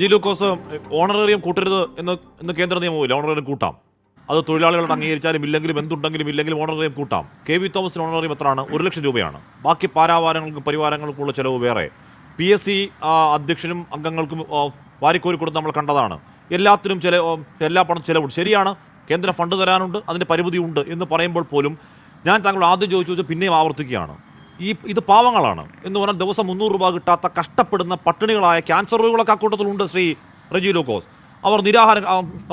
G ലൂക്കോസ്, honorarium കൂട്ടരുത് എന്ന് കേന്ദ്ര നിയമമില്ല. Honorarium കൂട്ടാം, അത് തൊഴിലാളികളുടെ അംഗീകരിച്ചാലും ഇല്ലെങ്കിലും എന്തുണ്ടെങ്കിലും ഓണറേറിയം കൂട്ടാം. കെ വി തോമസിന് ഓണറേറിയം എത്രയാണ്? 1,00,000 രൂപയാണ്. ബാക്കി പാരാവാരങ്ങൾക്കും പരിവാരങ്ങൾക്കുള്ള ചെലവ് വേറെ. PSC അധ്യക്ഷനും അംഗങ്ങൾക്കും വാരിക്കോരി കൊടുത്ത് നമ്മൾ കണ്ടതാണ്. എല്ലാത്തിനും എല്ലാ പണം ചിലവുണ്ട്. ശരിയാണ്, കേന്ദ്ര ഫണ്ട് തരാനുണ്ട്, അതിൻ്റെ പരിമിതിയുണ്ട് എന്ന് പറയുമ്പോൾ പോലും ഞാൻ താങ്കൾ ആദ്യം ചോദിച്ചു പിന്നെയും ആവർത്തിക്കുകയാണ്. ഇത് പാവങ്ങളാണ് എന്ന് പറഞ്ഞാൽ ദിവസം 300 രൂപ കിട്ടാത്ത കഷ്ടപ്പെടുന്ന പട്ടിണികളായ ക്യാൻസർ രോഗികളൊക്കെ അക്കൂട്ടത്തിലുണ്ട്. ശ്രീ റജി ലൂക്കോസ്, അവർ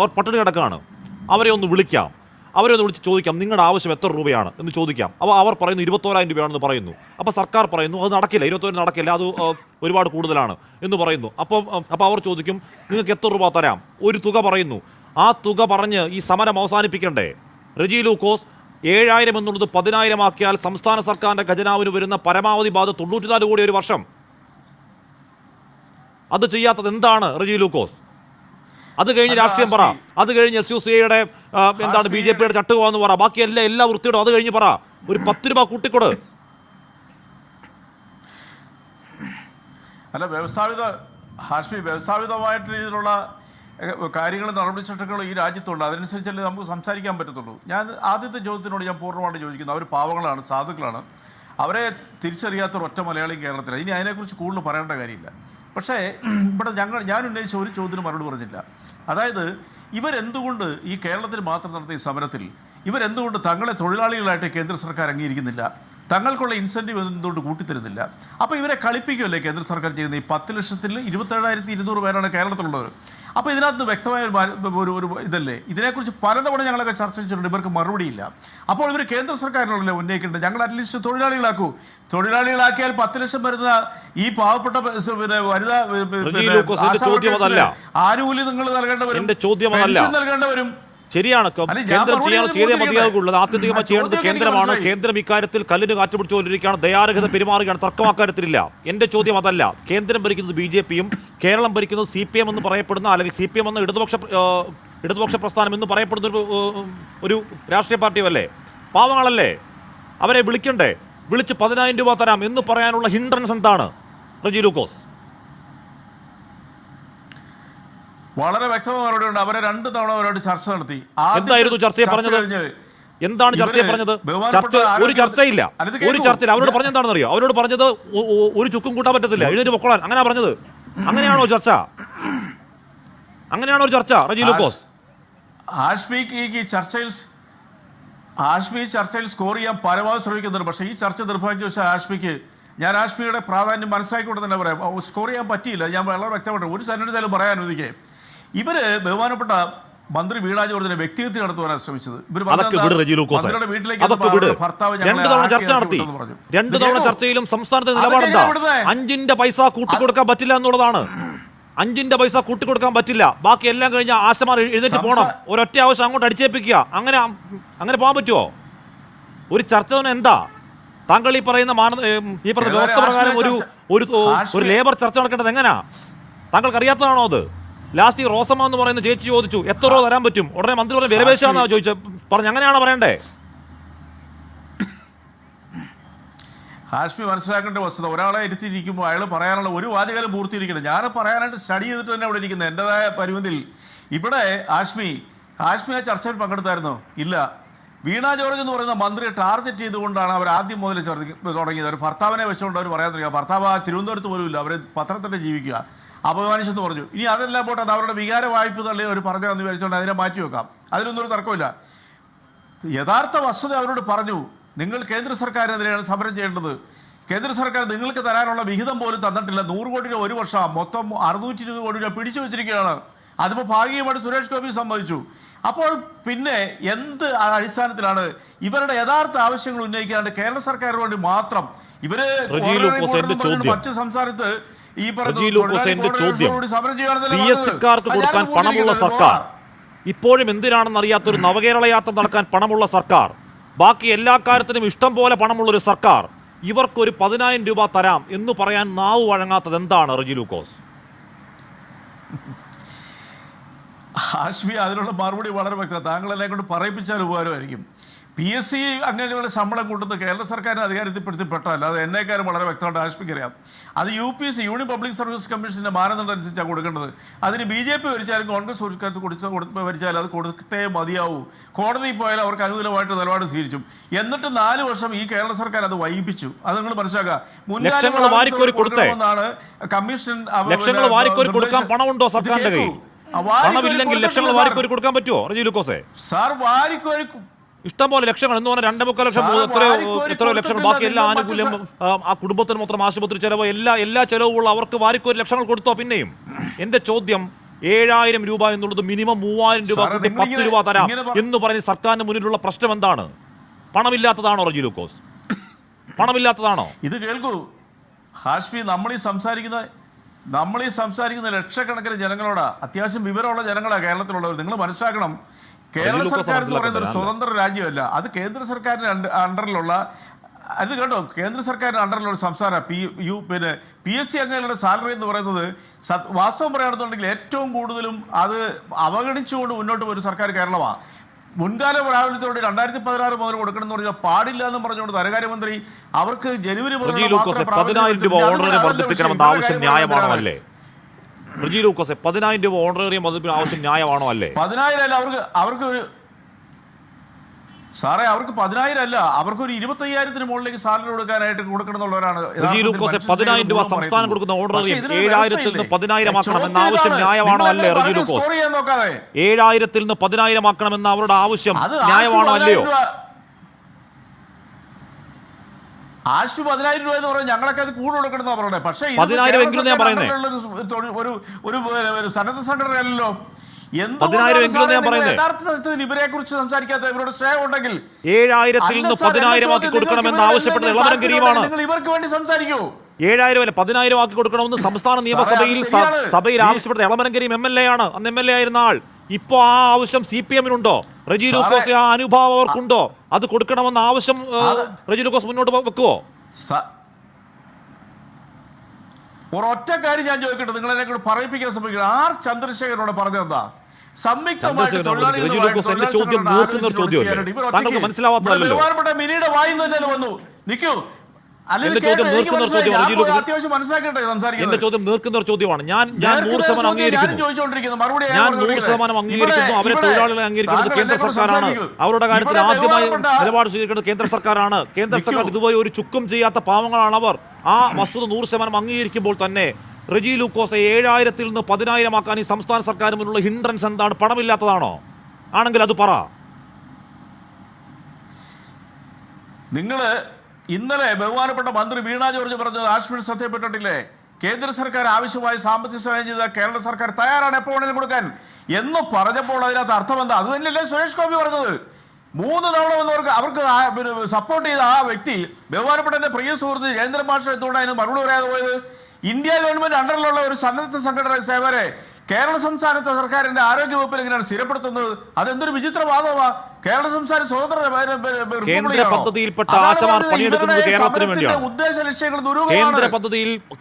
അവർ പട്ടിണി കിടക്കുകയാണ്. അവരെ ഒന്ന് വിളിക്കാം, അവരെ ഒന്ന് വിളിച്ച് ചോദിക്കാം നിങ്ങളുടെ ആവശ്യം എത്ര രൂപയാണ് എന്ന് ചോദിക്കാം. അപ്പോൾ അവർ പറയുന്നു 21,000 രൂപയാണെന്ന് പറയുന്നു. അപ്പോൾ സർക്കാർ പറയുന്നു അത് നടക്കില്ല, 21 നടക്കില്ല, അത് ഒരുപാട് കൂടുതലാണ് എന്ന് പറയുന്നു. അപ്പോൾ അവർ ചോദിക്കും നിങ്ങൾക്ക് എത്ര രൂപ തരാം, ഒരു തുക പറയുന്നു. ആ തുക പറഞ്ഞ് ഈ സമരം അവസാനിപ്പിക്കണ്ടേ? റജി ലൂക്കോസ്, 7,000 എന്നുള്ളത് 10,000 ആക്കിയാൽ സംസ്ഥാന സർക്കാരിൻ്റെ ഖജനാവിന് വരുന്ന പരമാവധി ബാധ 94 കോടി ഒരു വർഷം. അത് ചെയ്യാത്തത് എന്താണ് റജി ലൂക്കോസ്? അത് കഴിഞ്ഞ് രാഷ്ട്രീയം പറ, അത് കഴിഞ്ഞ് SUCIയുടെ എന്താണ് BJPയുടെ ചട്ടുകയെന്ന് പറ, ബാക്കി എല്ലാ വൃത്തിയോടും അത് കഴിഞ്ഞ് പറ. ഒരു 10 രൂപ കൂട്ടിക്കൊട്. അല്ല, വ്യവസ്ഥാപിതമായിട്ട് രീതിയിലുള്ള കാര്യങ്ങളും നടപടിച്ചട്ടങ്ങളും ഈ രാജ്യത്തുണ്ട്. അതനുസരിച്ചല്ലേ നമുക്ക് സംസാരിക്കാൻ പറ്റത്തുള്ളൂ. ഞാൻ ആദ്യത്തെ ചോദ്യത്തിനോട് ഞാൻ പൂർണ്ണമായിട്ട് യോജിക്കുന്നു. അവർ പാവങ്ങളാണ്, സാധുക്കളാണ്, അവരെ തിരിച്ചറിയാത്ത ഒറ്റ മലയാളിയും കേരളത്തിലാണ്. ഇനി അതിനെക്കുറിച്ച് കൂടുതൽ പറയേണ്ട കാര്യമില്ല. പക്ഷേ ഇവിടെ ഞാൻ ഉന്നയിച്ച ഒരു ചോദ്യത്തിന് മറുപടി പറഞ്ഞില്ല. അതായത് ഇവരെന്തുകൊണ്ട് ഈ കേരളത്തിൽ മാത്രം നടത്തിയ സമരത്തിൽ ഇവരെന്തുകൊണ്ട് തങ്ങളെ തൊഴിലാളികളായിട്ട് കേന്ദ്ര സർക്കാർ അംഗീകരിക്കുന്നില്ല? തങ്ങൾക്കുള്ള ഇൻസെൻറ്റീവ് എന്തുകൊണ്ട് കൂട്ടിത്തരുന്നില്ല? അപ്പോൾ ഇവരെ കളിപ്പിക്കുമല്ലേ കേന്ദ്ര സർക്കാർ ചെയ്യുന്നത്? ഈ 10,00,000-ൽ 27,200 പേരാണ് കേരളത്തിലുള്ളത്. അപ്പോൾ ഇതിനകത്ത് വ്യക്തമായ ഒരു ഇതല്ലേ? ഇതിനെക്കുറിച്ച് പലതവണ ഞങ്ങളൊക്കെ ചർച്ച ചെയ്തിട്ടുണ്ട്, ഇവർക്ക് മറുപടിയില്ല. അപ്പോൾ ഇവർ കേന്ദ്ര സർക്കാരിനല്ലേ ഉന്നയിക്കേണ്ടത്? ഞങ്ങൾ അറ്റ്ലീസ്റ്റ് തൊഴിലാളികളാക്കൂ. തൊഴിലാളികളാക്കിയാൽ 10,00,000 വരുന്ന ഈ പാവപ്പെട്ട വനിതാ ആനുകൂല്യം നിങ്ങൾ നൽകേണ്ടവരും. ശരിയാണ്, കേന്ദ്രം ചെയ്തേ മതിയാകുള്ളൂ. ആത്യന്തികമായി ചെയ്യേണ്ടത് കേന്ദ്രമാണ്. കേന്ദ്രം ഇക്കാര്യത്തിൽ കല്ലിന് കാറ്റ് പിടിച്ചുകൊണ്ടിരിക്കുകയാണ്, ദയാരഹിത പെരുമാറുകയാണ്. തർക്കം അക്കാര്യത്തിലില്ല. എൻ്റെ ചോദ്യം അതല്ല. കേന്ദ്രം ഭരിക്കുന്നത് BJPയും കേരളം ഭരിക്കുന്നത് CPM എന്ന് പറയപ്പെടുന്ന, അല്ലെങ്കിൽ CPM എന്ന ഇടതുപക്ഷ പ്രസ്ഥാനം എന്ന് പറയപ്പെടുന്ന ഒരു രാഷ്ട്രീയ പാർട്ടിയല്ലേ? പാവങ്ങളല്ലേ? അവരെ വിളിക്കണ്ടേ? വിളിച്ച് 10,000 രൂപ തരാം എന്ന് പറയാനുള്ള ഹിൻഡ്രൻസ് എന്താണ് റജി ലൂക്കോസ്? വളരെ വ്യക്തമായ മറുപടിയുണ്ട്. അവരെ 2 തവണ അവരോട് ചർച്ച നടത്തി. എന്തായിരുന്നു ചർച്ചയെ പറഞ്ഞത്? എന്താണ് ചർച്ചയെ പറഞ്ഞത്? ഒരു ചർച്ചയില്ല. അവരോട് പറഞ്ഞ എന്താണെന്ന് അറിയോ? അവരോട് പറഞ്ഞത് ഒരു ചുക്കും കൂട്ടാൻ പറ്റത്തില്ല, എഴുന്നേറ്റ് പൊക്കോളാൻ. അങ്ങനെയാ പറഞ്ഞത്? അങ്ങനെയാണോ ചർച്ച? അങ്ങനെയാണോ ഒരു ചർച്ച റജി ലൂക്കോസ്? ആഷ്മി ചർച്ചയിൽ സ്കോർ ചെയ്യാൻ പരമാവധി ശ്രമിക്കുന്നുണ്ട്. പക്ഷേ ഈ ചർച്ച നിർഭാഗ്യവശാൽ ഞാൻ ആഷ്മിയുടെ പ്രാധാന്യം മനസ്സിലാക്കിക്കൊണ്ട് തന്നെ പറയാം, സ്കോർ ചെയ്യാൻ പറ്റിയില്ല. ഞാൻ വളരെ വ്യക്തമായിട്ട് ഒരു സെന്റൻസായാലും പറയാൻ അനുവദിക്കേ. ഇവര് ബഹുമാനപ്പെട്ട മന്ത്രി വീണ ജോർജിനെ വ്യക്തിഹത്യ നടത്തുവാനാണ് ശ്രമിച്ചത്. ചർച്ചയിലും സംസ്ഥാനത്തെ നിലപാടെന്താ? 5 പൈസ കൂട്ടിക്കൊടുക്കാൻ പറ്റില്ല എന്നുള്ളതാണ്. 5 പൈസ കൂട്ടിക്കൊടുക്കാൻ പറ്റില്ല. ബാക്കി എല്ലാം കഴിഞ്ഞ ആശമാർ എഴുന്നേറ്റ് പോകണം. ഒരൊറ്റ ആവശ്യം അങ്ങോട്ട് അടിച്ചേൽപ്പിക്കുക. അങ്ങനെ പോകാൻ പറ്റുമോ? ഒരു ചർച്ച എന്താ? താങ്കൾ ഈ പറയുന്ന വ്യവസ്ഥ പ്രകാരം ഒരു ലേബർ ചർച്ച നടക്കേണ്ടത് എങ്ങനെയാ? താങ്കൾക്ക് അറിയാത്തതാണോ അത്? ലാസ്റ്റ് ഈ റോസമ്മ എന്ന് പറയുന്ന ചേച്ചി ചോദിച്ചു എത്ര രൂപ തരാൻ പറ്റും? ഉടനെ മന്ത്രി പറഞ്ഞ വിലപേശാന്നാ പറഞ്ഞു. അങ്ങനെയാണോ പറയണ്ടേ? ഹാഷ്മി മനസ്സിലാക്കേണ്ട വസ്തുത, ഒരാളെ ഇരുത്തിയിരിക്കുമ്പോൾ അയാൾ പറയാനുള്ള ഒരു വാചകം പൂർത്തിയിരിക്കണം. ഞാൻ പറയാനായിട്ട് സ്റ്റഡി ചെയ്തിട്ട് തന്നെ അവിടെ ഇരിക്കുന്നത് എൻ്റെതായ പരിമിതിയിൽ. ഇവിടെ ഹാഷ്മി ആ ചർച്ചയിൽ പങ്കെടുത്തായിരുന്നോ? ഇല്ല. വീണ ജോർജ് എന്ന് പറയുന്ന മന്ത്രിയെ ടാർഗറ്റ് ചെയ്തുകൊണ്ടാണ് അവർ ആദ്യം മുതൽ തുടങ്ങിയത്. ഒരു ഭർത്താവിനെ വെച്ചുകൊണ്ട് അവർ പറയാൻ തുടങ്ങിയ ഭർത്താവ് തിരുവനന്തപുരത്ത് പോലും ഇല്ല, അവർ പത്രത്തിൻ്റെ ജീവിക്കുക, അപമാനിച്ചെന്ന് പറഞ്ഞു. ഇനി അതെല്ലാം പോട്ടെ, അത് അവരുടെ വികാര വായ്പ തള്ളി അവർ പറഞ്ഞതെന്ന് വിചാരിച്ചുകൊണ്ട് അതിനെ മാറ്റി വെക്കാം, അതിലൊന്നും ഒരു തർക്കമില്ല. യഥാർത്ഥ വസ്തുത അവരോട് പറഞ്ഞു, നിങ്ങൾ കേന്ദ്ര സർക്കാരിനെതിരെയാണ് സമരം ചെയ്യേണ്ടത്. കേന്ദ്ര സർക്കാർ നിങ്ങൾക്ക് തരാനുള്ള വിഹിതം പോലും തന്നിട്ടില്ല. 100 കോടി രൂപ ഒരു വർഷം, മൊത്തം 620 കോടി രൂപ പിടിച്ചു വെച്ചിരിക്കുകയാണ്. അതിപ്പോൾ ഭാഗികമായിട്ട് സുരേഷ് ഗോപി സമ്മതിച്ചു. അപ്പോൾ പിന്നെ എന്ത് അടിസ്ഥാനത്തിലാണ് ഇവരുടെ യഥാർത്ഥ ആവശ്യങ്ങൾ ഉന്നയിക്കാണ്ട് കേരള സർക്കാരിന് വേണ്ടി മാത്രം ഇവര് മറ്റു സംസ്ഥാനത്ത് ഈ കൊടുക്കാൻ പണമുള്ള സർക്കാർ, ഇപ്പോഴും എന്തിനാണെന്ന് അറിയാത്തൊരു നവകേരള യാത്ര നടക്കാൻ പണമുള്ള സർക്കാർ, ബാക്കി എല്ലാ കാര്യത്തിനും ഇഷ്ടം പോലെ പണമുള്ളൊരു സർക്കാർ, ഇവർക്കൊരു 10,000 രൂപ തരാം എന്ന് പറയാൻ നാവ് വഴങ്ങാത്തത് എന്താണ് റജി ലൂക്കോസ്? ഹാഷ്മി അതിനുള്ള മറുപടി വളരെ വ്യക്തം. താങ്കളെല്ലാം കൊണ്ട് പറയിപ്പിച്ചാൽ ഉപകാരമായിരിക്കും. PSC അംഗങ്ങളുടെ ശമ്പളം കൂട്ടുന്നത് കേരള സർക്കാരിന് അധികാരത്തിൽപ്പെടുത്തിപ്പെട്ടല്ല. അത് എന്നേക്കാരും വളരെ വ്യക്തമായിട്ട് ആശ്മിക്ക് അറിയാം. അത് UPSC യൂണിയൻ പബ്ലിക് സർവീസ് കമ്മീഷന്റെ മാനദണ്ഡം അനുസരിച്ചാണ് കൊടുക്കേണ്ടത്. അതിന് BJP ഭരിച്ചാലും കോൺഗ്രസ് ഭരിച്ചാലും അത് കൊടുത്തേ മതിയാവൂ. കോടതിയിൽ പോയാൽ അവർക്ക് അനുകൂലമായിട്ട് നിലപാട് സ്വീകരിച്ചു. എന്നിട്ട് 4 വർഷം ഈ കേരള സർക്കാർ അത് വൈകിപ്പിച്ചു. അത് നിങ്ങൾ മനസ്സിലാക്കുക. കൊടുക്കണമെന്നാണ് കമ്മീഷൻ പണമുണ്ടോ സർക്കാരിന്റെ കയ്യിൽ? പണമില്ലെങ്കിൽ ലക്ഷങ്ങൾ വാരിക്കോരി കൊടുക്കാൻ പറ്റുമോ റജി ലൂക്കോസേ? സാർ വാരിക്കോരി ഇഷ്ടം പോലെ ലക്ഷങ്ങൾ എന്ന് പറഞ്ഞാൽ 2.25 ലക്ഷം എത്രയോ ലക്ഷങ്ങൾ, ബാക്കി എല്ലാ ആനുകൂല്യം ആ കുടുംബത്തിന് മൊത്തം ആശുപത്രി ചെലവ് എല്ലാ ചെലവുള്ള അവർക്ക് വാരിക്കോരി ലക്ഷങ്ങൾ കൊടുത്തോ? പിന്നെയും എന്റെ ചോദ്യം 7000 രൂപ എന്നുള്ളത് മിനിമം 3000 രൂപ കൂട്ടി 10 രൂപ തരാം എന്ന് പറഞ്ഞ് സർക്കാരിന് മുന്നിലുള്ള പ്രശ്നം എന്താണ്? പണമില്ലാത്തതാണോ റജി ലൂക്കോസ്? പണമില്ലാത്തതാണോ? ഇത് കേൾക്കൂ ഹാഷ്മി, നമ്മൾ ഈ സംസാരിക്കുന്ന ലക്ഷക്കണക്കിന് ജനങ്ങളോടാ, അത്യാവശ്യം വിവരമുള്ള ജനങ്ങളാണ് കേരളത്തിലുള്ളവർ. നിങ്ങൾ മനസ്സിലാക്കണം, കേരള സർക്കാർ എന്ന് പറയുന്നത് ഒരു സ്വതന്ത്ര രാജ്യമല്ല. അത് കേന്ദ്ര സർക്കാരിന്റെ അണ്ടറിലുള്ള, അത് കേട്ടോ, കേന്ദ്ര സർക്കാരിന്റെ അണ്ടറിലുള്ള ഒരു സംസ്ഥാന പിന്നെ PSC അംഗങ്ങളുടെ സാലറി എന്ന് പറയുന്നത് വാസ്തവം പറയുകയാണെന്നുണ്ടെങ്കിൽ ഏറ്റവും കൂടുതലും അത് അവഗണിച്ചുകൊണ്ട് മുന്നോട്ട് പോയ ഒരു സർക്കാർ കേരളമാണ്. മുൻകാല പ്രാബല്യത്തോടെ 2016 മുതൽ കൊടുക്കണം എന്ന് പറഞ്ഞാൽ പാടില്ല എന്നും പറഞ്ഞുകൊണ്ട് ധനകാര്യമന്ത്രി അവർക്ക് ജനുവരി മുതൽ 10,000 രൂപ ഓണറേറിയം വർദ്ധിപ്പിക്കണമെന്ന ആവശ്യം ന്യായമാണോ അല്ലേ? റജി ലൂക്കോസെ 10,000 രൂപ ഓണറേറിയം വർദ്ധിപ്പിക്കുന്ന ആവശ്യം ന്യായമാണോ അല്ലേ? 10,000 അല്ല അവർക്ക് സാറേ, അവർക്ക് 10,000 അല്ല, അവർക്ക് ഒരു 25,000-ന് മുകളിലേക്ക് സാലറി കൊടുക്കാനായിട്ട് കൊടുക്കണമെന്നുള്ളവരാണ്. 10,000 രൂപ സംസ്ഥാനം കൊടുക്കുന്ന ഓണറേറിയം 7,000-ൽ നിന്ന് 10,000 ആക്കണമെന്ന ആവശ്യം ന്യായമാണോ അല്ലേ? റജി ലൂക്കോസ് 7,000-ൽ നിന്ന് 10,000 ആക്കണമെന്ന അവരുടെ ആവശ്യം ന്യായമാണോ അല്ലയോ? ആശ്വി 10,000 രൂപ എന്ന് പറഞ്ഞാൽ ഞങ്ങളൊക്കെ അത് കൂടുതൽ കൊടുക്കണം അവരുടെ. പക്ഷേ 10,000 എങ്കിലും ഞാൻ പറയുന്നത് ഒരു സന്നദ്ധ സംഘടനയല്ലോ. 10,000 എങ്കിലും ഞാൻ പറയുന്നത് യഥാർത്ഥത്തിൽ ഇവരെ കുറിച്ച് സംസാരിക്കാത്ത ഇവരുടെ സ്നേഹം ഉണ്ടെങ്കിൽ 7,000-ൽ നിന്ന് 10,000 ആക്കി കൊടുക്കണമെന്ന് ആവശ്യപ്പെട്ടത് ഇളവരം കരീമാണ്. നിങ്ങൾ ഇവർക്ക് വേണ്ടി സംസാരിക്കൂ. 7,000 അല്ല 10,000 ആക്കി കൊടുക്കണമെന്ന് സംസ്ഥാന നിയമസഭയിൽ ആവശ്യപ്പെട്ട ഇളവരം കരീം MLA ആണ്. അന്ന് MLA ആയിരുന്ന ആൾ. ഇപ്പോ ആ ആവശ്യം CPM-നുണ്ടോ? റജി ലൂക്കോസ് ആ അനുഭാവം അവർക്കുണ്ടോ? അത് കൊടുക്കണമെന്ന ആവശ്യം റജി ലൂക്കോസ് മുന്നോട്ട് വെക്കുവോ? ഒരൊറ്റ കാര്യം ഞാൻ ചോദിക്കട്ടെ, നിങ്ങൾ എന്നെ കൂടെ പറയിപ്പിക്കാൻ ശ്രമിക്കണം. ആർ ചന്ദ്രശേഖരനോട് പറഞ്ഞെന്താ സംയുക്തമായിട്ട് ബഹുമാനപ്പെട്ട മിനിയുടെ വായിൽ തന്നെ വന്നു നിൽക്കൂ. അത്യാവശ്യം മനസ്സിലാക്കട്ടെ സംസാരിക്കുന്നത്. എന്റെ ചോദ്യം നീർക്കുന്ന ഒരു ചോദ്യമാണ്. ഞാൻ 100% അംഗീകരിക്കുന്നു. ഞാൻ 100% അംഗീകരിക്കുന്നു. അവരെ തൊഴിലാളികളെ അംഗീകരിക്കുന്നത് കേന്ദ്ര സർക്കാരാണ്. അവരുടെ കാര്യത്തിൽ ആദ്യമായി നിലപാട് സ്വീകരിക്കുന്നത് കേന്ദ്ര സർക്കാരാണ്. കേന്ദ്ര സർക്കാർ ഇതുവരെ ഒരു ചുക്കും ചെയ്യാത്ത പാവങ്ങളാണ് അവർ. ആ വസ്തുത 100% അംഗീകരിക്കുമ്പോൾ തന്നെ റജി ലൂക്കോസ് 7,000-ൽ നിന്ന് 10,000 ആക്കാൻ ഈ സംസ്ഥാന സർക്കാരിന് മുന്നിലുള്ള ഹിൻഡ്രൻസ് എന്താണ്? പണമില്ലാത്തതാണോ? ആണെങ്കിൽ അത് പറ. നിങ്ങള് ഇന്നലെ ബഹുമാനപ്പെട്ട മന്ത്രി വീണ ജോർജ് പറഞ്ഞത് ആശ്മി ശ്രദ്ധയപ്പെട്ടിട്ടില്ലേ? കേന്ദ്ര സർക്കാർ ആവശ്യമായ സാമ്പത്തിക സഹായം ചെയ്ത കേരള സർക്കാർ തയ്യാറാണ് എപ്പോൾ വേണമെങ്കിലും കൊടുക്കാൻ എന്ന് പറഞ്ഞപ്പോൾ അതിനകത്ത് അർത്ഥം എന്താ? അത് തന്നെയല്ലേ സുരേഷ് ഗോപി പറഞ്ഞത്? 3 തവണ വന്നവർക്ക് അവർക്ക് സപ്പോർട്ട് ചെയ്ത ആ വ്യക്തി ബഹുമാനപ്പെട്ട എന്റെ പ്രിയ സുഹൃത്ത് ജയേന്ദ്രൻ മാഷ എത്തുകൊണ്ട് അതിന് മറുപടി പറയാതെ പോയത് ഇന്ത്യ ഗവൺമെന്റ് അണ്ടറിലുള്ള ഒരു സന്നദ്ധ സംഘടന സേവരെ കേരള സംസ്ഥാനത്തെ സർക്കാരിന്റെ ആരോഗ്യ വകുപ്പിൽ എങ്ങനെയാണ് സ്ഥിരപ്പെടുത്തുന്നത്? അതെന്തൊരു വിചിത്ര വാദമാണ്. കേരള സംസ്ഥാന സ്വതന്ത്ര കേന്ദ്ര പദ്ധതിയിൽപ്പെട്ട ആശമാർ പണിയെടുക്കുന്നത് കേരളത്തിന് വേണ്ടിയാണ്. ഉദ്ദേശ ലക്ഷ്യങ്ങൾ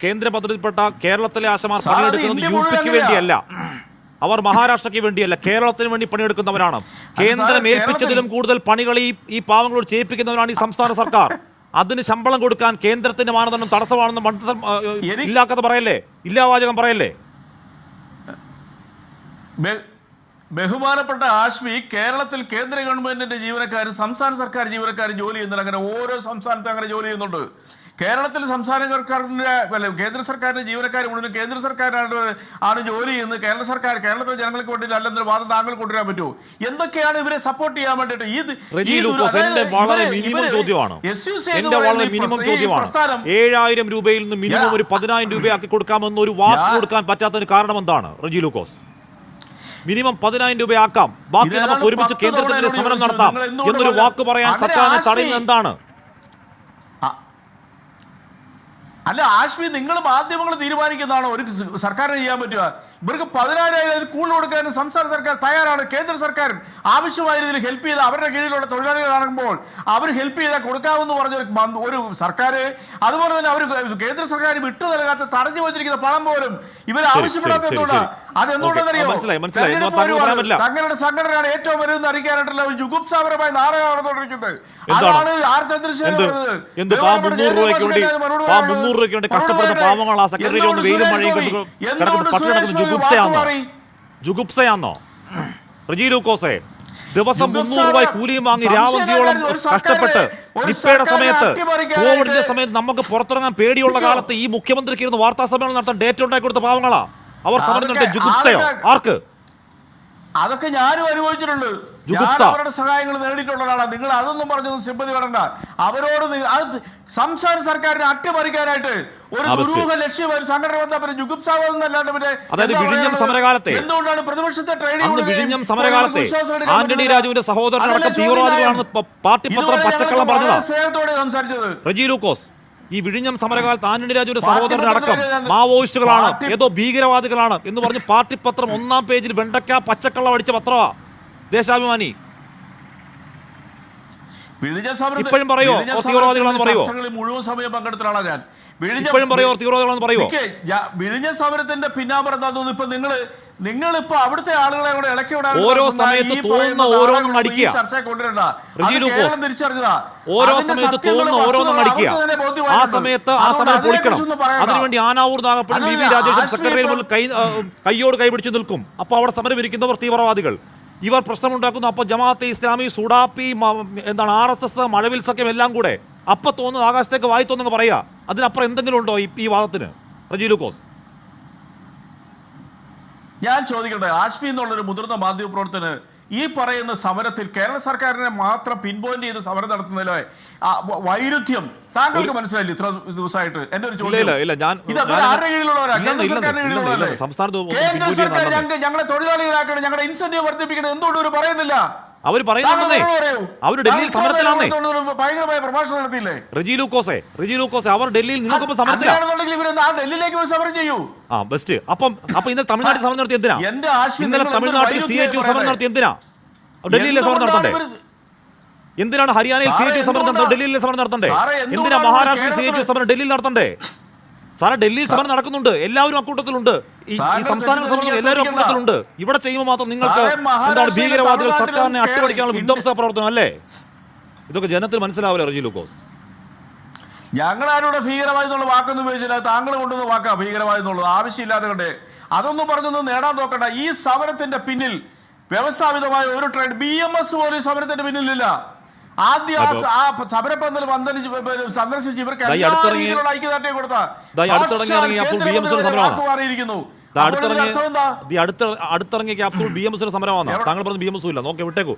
കേന്ദ്ര പദ്ധതിയിൽപ്പെട്ട കേരളത്തിലെ ആശമാർ പണിയെടുക്കുന്നത് UP-ക്ക് വേണ്ടിയല്ല, അവർ മഹാരാഷ്ട്രയ്ക്ക് വേണ്ടിയല്ല, കേരളത്തിന് വേണ്ടി പണിയെടുക്കുന്നവരാണ്. കേന്ദ്രം ഏൽപ്പിച്ചതിലും കൂടുതൽ പണികൾ ഈ പാവങ്ങളോട് ചെയ്യിപ്പിക്കുന്നവരാണ് ഈ സംസ്ഥാന സർക്കാർ. അതിന് ശമ്പളം കൊടുക്കാൻ കേന്ദ്രത്തിന്റെ മാനദണ്ഡം തടസ്സമാണെന്ന് ഇല്ലാക്കഥ പറയല്ലേ, ഇല്ലാവാചകം പറയല്ലേ? ബഹുമാനപ്പെട്ട ആശ്മി, കേരളത്തിൽ കേന്ദ്ര ഗവൺമെന്റിന്റെ ജീവനക്കാരും സംസ്ഥാന സർക്കാർ ജീവനക്കാരും ജോലി ചെയ്യുന്നുണ്ട്. അങ്ങനെ ഓരോ സംസ്ഥാനത്തും അങ്ങനെ ജോലി ചെയ്യുന്നുണ്ട്. കേരളത്തിൽ സംസ്ഥാന സർക്കാരിന്റെ കേന്ദ്ര സർക്കാരിന്റെ ജീവനക്കാർ മുഴുവൻ കേന്ദ്ര സർക്കാരാണ് ജോലി ചെയ്യുന്നത്. കേരളത്തിലെ ജനങ്ങൾക്ക് വേണ്ടി അല്ലെന്നൊരു വാദം താങ്കൾ കൊണ്ടുവരാൻ പറ്റുമോ? എന്തൊക്കെയാണ് ഇവരെ സപ്പോർട്ട് ചെയ്യാൻ വേണ്ടിയിട്ട്? എന്റെ വളരെ മിനിമം ചോദ്യമാണ്. 7,000 രൂപയിൽ നിന്ന് മിനിമം ഒരു 10,000 രൂപയാക്കി കൊടുക്കാമെന്ന് ഒരു വാക്ക് കൊടുക്കാൻ പറ്റാത്തതിന് കാരണം എന്താണ് റജി ലൂക്കോസ്? മിനിമം 10,000 രൂപയാക്കാം, ബാക്കി നമുക്ക് ഒരുമിച്ച് കേന്ദ്രത്തിനെതിരെ സമരം നടത്താം എന്നൊരു വാക്ക് പറയാൻ സർക്കാരിനെ തടയുന്നത് എന്താണ്? അല്ല ആശ്മി, നിങ്ങൾ മാധ്യമങ്ങൾ തീരുമാനിക്കുന്നതാണോ ഒരു സർക്കാരിന് ചെയ്യാൻ പറ്റുക? ഇവർക്ക് 10,000 കൂടുതൽ കൊടുക്കാൻ സംസ്ഥാന സർക്കാർ തയ്യാറാണ്. കേന്ദ്ര സർക്കാർ ആവശ്യമായ രീതിയിൽ ഹെൽപ്പ് ചെയ്ത് അവരുടെ കീഴിലുള്ള തൊഴിലാളികളാകുമ്പോൾ അവർ ഹെൽപ്പ് ചെയ്താൽ കൊടുക്കാമെന്ന് പറഞ്ഞ ഒരു സർക്കാർ, അതുപോലെ തന്നെ അവർ കേന്ദ്ര സർക്കാർ വിട്ടു നൽകാത്ത തടഞ്ഞു വെച്ചിരിക്കുന്ന പണം പോലും ഇവർ ആവശ്യപ്പെടാത്ത എന്തുകൊണ്ടാണ്? അതെന്തുകൊണ്ടെന്നറിയോ? തങ്ങളുടെ സംഘടനയാണ് ഏറ്റവും വലുതെന്ന് അറിയിക്കാനായിട്ടുള്ള ഒരു ജുഗുപ്സാപരമായ നാടകമാണ് നടന്നുകൊണ്ടിരിക്കുന്നത്. അതാണ് ആർ ചന്ദ്രശേഖരൻ ജുഗുപ്സയാന്നോ റജി ലൂക്കോസേ? ദിവസം 300 രൂപ കൂലിയും വാങ്ങി രാവന്തിയോളം കഷ്ടപ്പെട്ട് നിപ്പയുടെ സമയത്ത്, കോവിഡിന്റെ സമയത്ത് നമുക്ക് പുറത്തിറങ്ങാൻ പേടിയുള്ള കാലത്ത് ഈ മുഖ്യമന്ത്രിക്ക് ഇരുന്ന് വാർത്താ സമ്മേളനം നടത്താൻ ഡേറ്റ് ഉണ്ടാക്കി കൊടുത്ത പാവങ്ങളാ അവർ സമരം നടത്തിയ ജുഗുപ്സയോ? ആർക്ക്? അതൊക്കെ ഞാനും അനുഭവിച്ചിട്ടുണ്ട്. അവരുടെ സഹായങ്ങൾ നേടിയിട്ടുള്ള ഒരാളാണ്. നിങ്ങൾ അതൊന്നും പറഞ്ഞൊന്നും സിമ്പതി വേണ്ട. അവരോട് സംസ്ഥാന സർക്കാരിനെ അട്ടിമറിക്കാനായിട്ട് ഒരു ദുരൂഹ ലക്ഷ്യം ഒരു സംഘടന വന്നാൽ ജുഗുപ്സാവെന്നല്ലാണ്ട് പിന്നെ എന്തുകൊണ്ടാണ് പ്രതിപക്ഷത്തെ വിഴിഞ്ഞം സമരകാലത്തെ ആന്റണി രാജുവിന്റെ സഹോദരനടക്കം തീവ്രവാദികളാണെന്ന് പാർട്ടി പത്രം പച്ചക്കള്ളം പറഞ്ഞതാ സ്നേഹത്തോടെ സംസാരിച്ചത് റജി ലൂക്കോസ്? ഈ വിഴിഞ്ഞം സമരകാലത്ത് ആന്റണി രാജുവിന്റെ സഹോദരനടക്കം മാവോയിസ്റ്റുകളാണ്, ഏതോ ഭീകരവാദികളാണ് എന്ന് പറഞ്ഞ് പാർട്ടി പത്രം 1-ാം പേജിൽ വെണ്ടക്ക പച്ചക്കള്ളം അടിച്ച പത്രമാ ദേശാഭിമാനി. ഇപ്പോഴും പറയോ തീവ്രവാദികളാണെന്ന് പറയോ? മുഴുവൻ സമയം പങ്കെടുത്ത ആളാണ് ഞാൻ. ഇപ്പോഴും പറയോ തീവ്രവാദികളെന്ന് പറയോ? വിഴിഞ്ഞ സമരത്തിന്റെ പിന്നാമ്പുറം തോന്നുന്നു ഇപ്പൊ നിങ്ങളിപ്പോ അവിടുത്തെ ആളുകളെ കൂടെ ഇളക്കി വിടാൻ ഓരോ സമയത്ത് തോന്നുന്ന ഓരോന്നും അടിക്കുക. തിരിച്ചറിഞ്ഞതാ. ഓരോ സമയത്ത് തോന്നുന്ന ഓരോന്നും അടിക്കുക. ആ സമയത്ത് ആ സമരം പൊളിക്കണം. അതിനുവേണ്ടി ആനാവൂർ നാഗപ്പനും വി രാജേഷും സെക്രട്ടറിയിൽ മുന്നിൽ കൈയോട് കൈപിടിച്ച് നിൽക്കും. അപ്പൊ അവിടെ സമരം ഇരിക്കുന്നവർ തീവ്രവാദികൾ, ഇവർ പ്രശ്നമുണ്ടാക്കുന്നു. അപ്പോൾ ജമാഅത്തെ ഇസ്ലാമി, സുഡാപ്പി, എന്താണ് RSS, മഴവിൽ സഖ്യം എല്ലാം കൂടെ അപ്പൊ തോന്നുന്നു ആകാശത്തേക്ക് വായി തോന്നുന്നു പറയാ. അതിനപ്പുറം എന്തെങ്കിലും ഉണ്ടോ ഈ വാദത്തിന് റജി ലൂക്കോസ്? ഞാൻ ചോദിക്കട്ടെ, ആശ്മി എന്നുള്ളൊരു മുതിർന്ന മാധ്യമപ്രവർത്തകന് ഈ പറയുന്ന സമരത്തിൽ കേരള സർക്കാരിനെ മാത്രം പിൻപോയിന്റ് ചെയ്ത് സമരം നടത്തുന്നതിലോ വൈരുദ്ധ്യം താങ്കൾക്ക് മനസ്സിലായില്ല ഇത്ര ദിവസമായിട്ട്? എന്റെ ഒരു ചോദ്യം, കേന്ദ്ര സർക്കാർ ഞങ്ങളെ തൊഴിലാളികളാക്കണം, ഞങ്ങളുടെ ഇൻസെന്റീവ് വർദ്ധിപ്പിക്കണം, എന്തുകൊണ്ട് ഒരു പറയുന്നില്ല? അവർ പറയുന്നേ അവർ ഡൽഹിയിൽ സമരത്തിലാണേ. ഭയങ്കരമായ പ്രഭാഷണം നടത്തിയില്ലേ റജി ലൂക്കോസെ? അവർ ഡൽഹിയിൽ നിങ്ങൾക്കൊപ്പം സമരത്തിലാണെന്നുണ്ടെങ്കിൽ ഡൽഹിയിലേക്ക് പോയി സമരം ചെയ്യൂ. ബെസ്റ്റ്. അപ്പൊ ഇന്നലെ തമിഴ്നാട്ടിൽ സമരം നടത്തി എന്തിനാ? ഇന്നലെ തമിഴ്നാട്ടിൽ CITU സമരം നടത്തി എന്തിനാ? ഡൽഹിയിലെ സമരം നടത്തണ്ടേ? എന്തിനാണ് ഹരിയാനയിൽ CITU സമരം നടത്തുന്നത്? ഡൽഹിയിലെ സമരം നടത്തണ്ടേ? എന്തിനാ മഹാരാഷ്ട്രയിൽ CITU സമരം ഡൽഹിയിൽ നടത്തണ്ടേ? സാറേ, ഡൽഹിയിൽ സമരം നടക്കുന്നുണ്ട്, എല്ലാവരും അക്കൂട്ടത്തിലുണ്ട്. ഈ സംസ്ഥാനങ്ങൾ സമരം എല്ലാവരും അക്കൂട്ടത്തിലുണ്ട്. ഇവിടെ ചെയ്യുമ്പോൾ മാത്രം നിങ്ങൾക്ക് എന്താണ് ഭീകരവാദികൾ സർക്കാരിനെ അട്ടിമറിക്കാനുള്ള വിധ്വംസ പ്രവർത്തനം അല്ലേ? ഇതൊക്കെ ജനത്തിന് മനസ്സിലാവില്ല റജി ലൂക്കോസ്. ഞങ്ങളാരുടെ ഭീകരവാദി എന്നുള്ള വാക്കൊന്നും ഉപയോഗിച്ചില്ല. താങ്കൾ കൊണ്ടുവന്ന വാക്കാ ഭീകരവാദി എന്നുള്ളത്, ആവശ്യമില്ലാതെ കണ്ടേ. അതൊന്നും പറഞ്ഞൊന്നും നേടാൻ നോക്കണ്ട. ഈ സമരത്തിന്റെ പിന്നിൽ വ്യവസ്ഥാപിതമായ ഒരു ട്രേഡ് BMS പോലും സമരത്തിന്റെ പിന്നിലില്ല. ആദ്യം ആ സമരപ്പന്തൽ സന്ദർശിച്ച് ഇവർക്ക് ഐക്യദാർഢ്യം കൊടുത്ത അടുത്തിറങ്ങിയ ക്യാപ്സൂൾ BMS സമരമാണ്. താങ്കൾ പറഞ്ഞ BMS ഇല്ല, നോക്കി വിട്ടേക്കൂ.